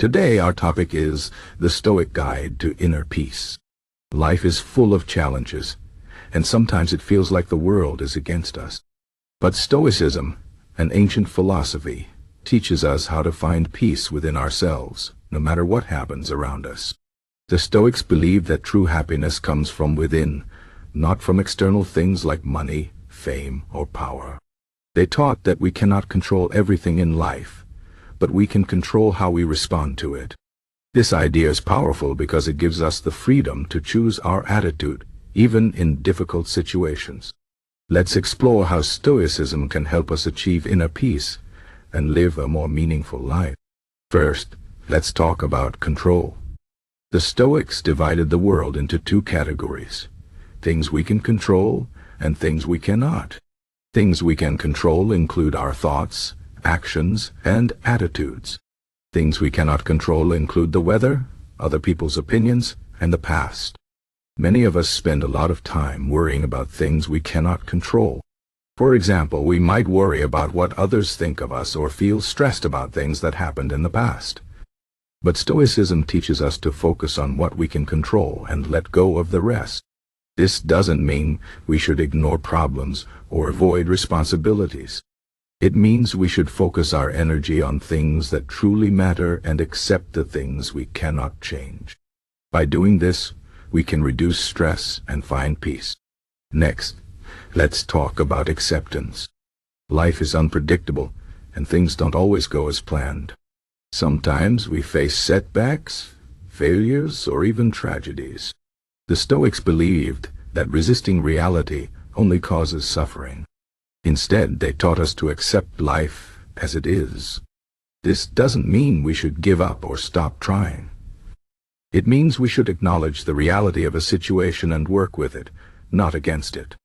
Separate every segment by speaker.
Speaker 1: Today our topic is the Stoic Guide to Inner Peace. Life is full of challenges, and sometimes it feels like the world is against us. But Stoicism, an ancient philosophy, teaches us how to find peace within ourselves, no matter what happens around us. The Stoics believe that true happiness comes from within, not from external things like money, fame, or power. They taught that we cannot control everything in life, but we can control how we respond to it. This idea is powerful because it gives us the freedom to choose our attitude, even in difficult situations. Let's explore how Stoicism can help us achieve inner peace and live a more meaningful life. First, let's talk about control. The Stoics divided the world into two categories: things we can control and things we cannot. Things we can control include our thoughts, actions, and attitudes. Things we cannot control include the weather, other people's opinions, and the past. Many of us spend a lot of time worrying about things we cannot control. For example, we might worry about what others think of us or feel stressed about things that happened in the past. But Stoicism teaches us to focus on what we can control and let go of the rest. This doesn't mean we should ignore problems or avoid responsibilities. It means we should focus our energy on things that truly matter and accept the things we cannot change. By doing this, we can reduce stress and find peace. Next, let's talk about acceptance. Life is unpredictable, and things don't always go as planned. Sometimes we face setbacks, failures, or even tragedies. The Stoics believed that resisting reality only causes suffering. Instead, they taught us to accept life as it is. This doesn't mean we should give up or stop trying. It means we should acknowledge the reality of a situation and work with it, not against it.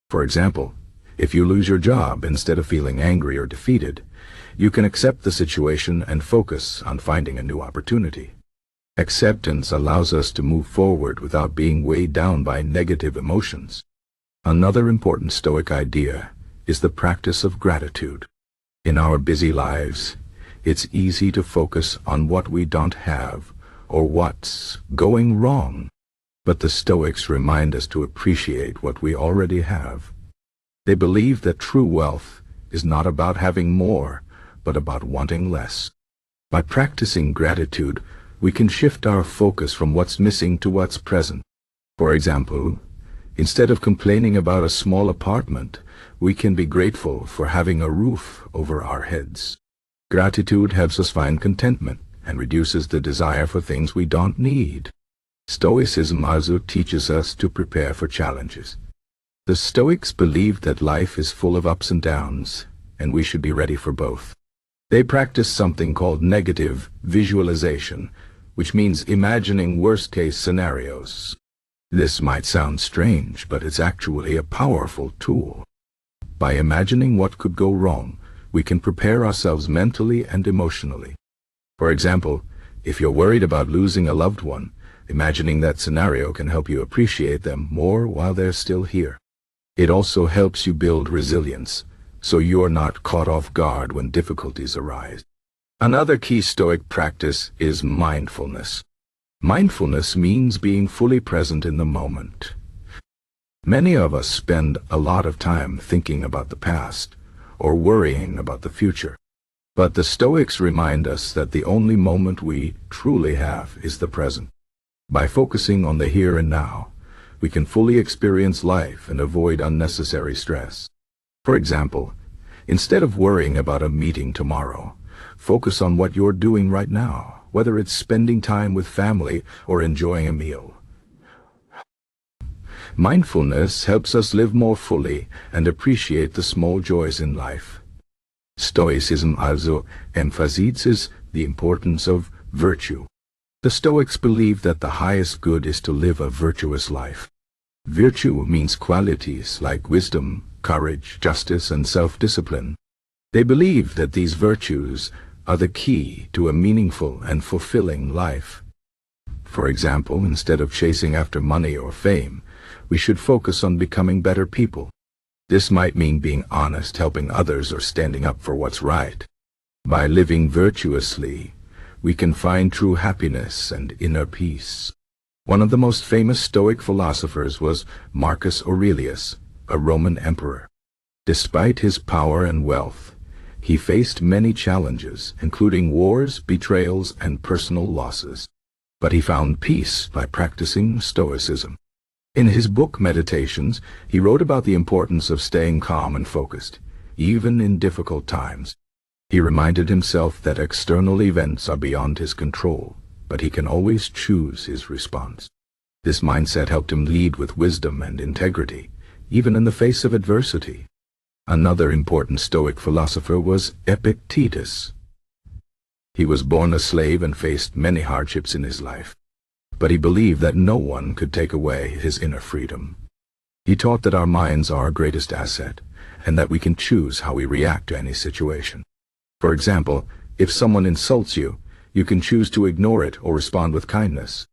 Speaker 1: For example, if you lose your job, instead of feeling angry or defeated, you can accept the situation and focus on finding a new opportunity. Acceptance allows us to move forward without being weighed down by negative emotions. Another important Stoic idea is the practice of gratitude. In our busy lives, it's easy to focus on what we don't have or what's going wrong. But the Stoics remind us to appreciate what we already have. They believe that true wealth is not about having more, but about wanting less. By practicing gratitude, we can shift our focus from what's missing to what's present. For example, instead of complaining about a small apartment, we can be grateful for having a roof over our heads. Gratitude helps us find contentment and reduces the desire for things we don't need. Stoicism also teaches us to prepare for challenges. The Stoics believed that life is full of ups and downs, and we should be ready for both. They practice something called negative visualization, which means imagining worst-case scenarios. This might sound strange, but it's actually a powerful tool. By imagining what could go wrong, we can prepare ourselves mentally and emotionally. For example, if you're worried about losing a loved one, imagining that scenario can help you appreciate them more while they're still here. It also helps you build resilience, so you're not caught off guard when difficulties arise. Another key Stoic practice is mindfulness. Mindfulness means being fully present in the moment. Many of us spend a lot of time thinking about the past or worrying about the future. But the Stoics remind us that the only moment we truly have is the present. By focusing on the here and now, we can fully experience life and avoid unnecessary stress. For example, instead of worrying about a meeting tomorrow, focus on what you're doing right now, whether it's spending time with family or enjoying a meal. Mindfulness helps us live more fully and appreciate the small joys in life. Stoicism also emphasizes the importance of virtue. The Stoics believe that the highest good is to live a virtuous life. Virtue means qualities like wisdom, courage, justice, and self-discipline. They believe that these virtues are the key to a meaningful and fulfilling life. For example, instead of chasing after money or fame, we should focus on becoming better people. This might mean being honest, helping others, or standing up for what's right. By living virtuously, we can find true happiness and inner peace. One of the most famous Stoic philosophers was Marcus Aurelius, a Roman emperor. Despite his power and wealth, he faced many challenges, including wars, betrayals, and personal losses. But he found peace by practicing Stoicism. In his book Meditations, he wrote about the importance of staying calm and focused, even in difficult times. He reminded himself that external events are beyond his control, but he can always choose his response. This mindset helped him lead with wisdom and integrity, even in the face of adversity. Another important Stoic philosopher was Epictetus. He was born a slave and faced many hardships in his life, but he believed that no one could take away his inner freedom. He taught that our minds are our greatest asset, and that we can choose how we react to any situation. For example, if someone insults you, you can choose to ignore it or respond with kindness.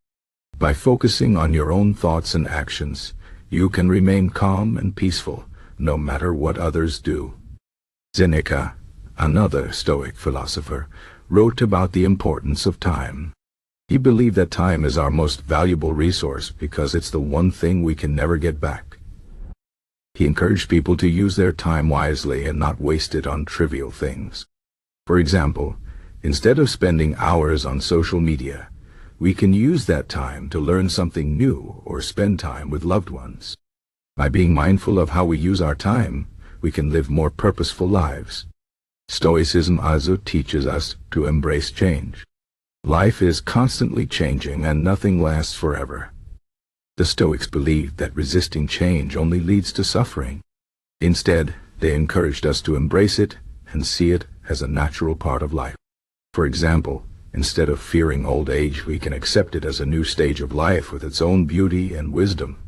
Speaker 1: By focusing on your own thoughts and actions, you can remain calm and peaceful, no matter what others do. Seneca, another Stoic philosopher, wrote about the importance of time. He believed that time is our most valuable resource because it's the one thing we can never get back. He encouraged people to use their time wisely and not waste it on trivial things. For example, instead of spending hours on social media, we can use that time to learn something new or spend time with loved ones. By being mindful of how we use our time, we can live more purposeful lives. Stoicism also teaches us to embrace change. Life is constantly changing and nothing lasts forever. The Stoics believed that resisting change only leads to suffering. Instead, they encouraged us to embrace it and see it as a natural part of life. For example, instead of fearing old age, we can accept it as a new stage of life with its own beauty and wisdom.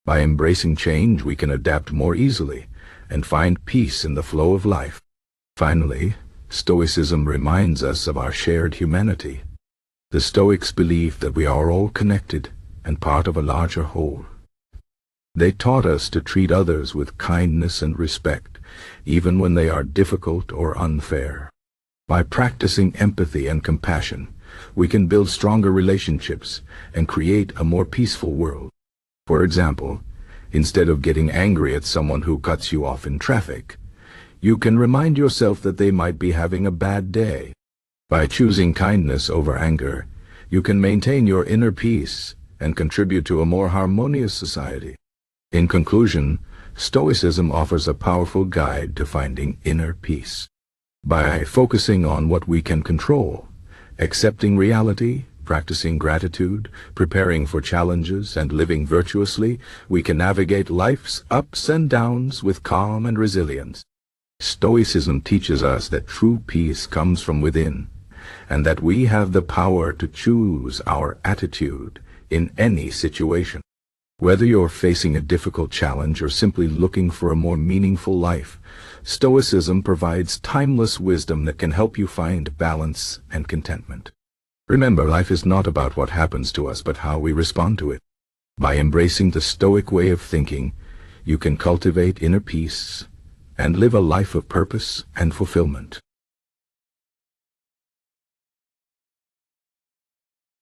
Speaker 1: By embracing change, we can adapt more easily and find peace in the flow of life. Finally, Stoicism reminds us of our shared humanity. The Stoics believed that we are all connected and part of a larger whole. They taught us to treat others with kindness and respect, even when they are difficult or unfair. By practicing empathy and compassion, we can build stronger relationships and create a more peaceful world. For example, instead of getting angry at someone who cuts you off in traffic, you can remind yourself that they might be having a bad day. By choosing kindness over anger, you can maintain your inner peace and contribute to a more harmonious society. In conclusion, Stoicism offers a powerful guide to finding inner peace. By focusing on what we can control, accepting reality, practicing gratitude, preparing for challenges, and living virtuously, we can navigate life's ups and downs with calm and resilience. Stoicism teaches us that true peace comes from within, and that we have the power to choose our attitude in any situation. Whether you're facing a difficult challenge or simply looking for a more meaningful life, Stoicism provides timeless wisdom that can help you find balance and contentment. Remember, life is not about what happens to us, but how we respond to it. By embracing the Stoic way of thinking, you can cultivate inner peace and live a life of purpose and fulfillment.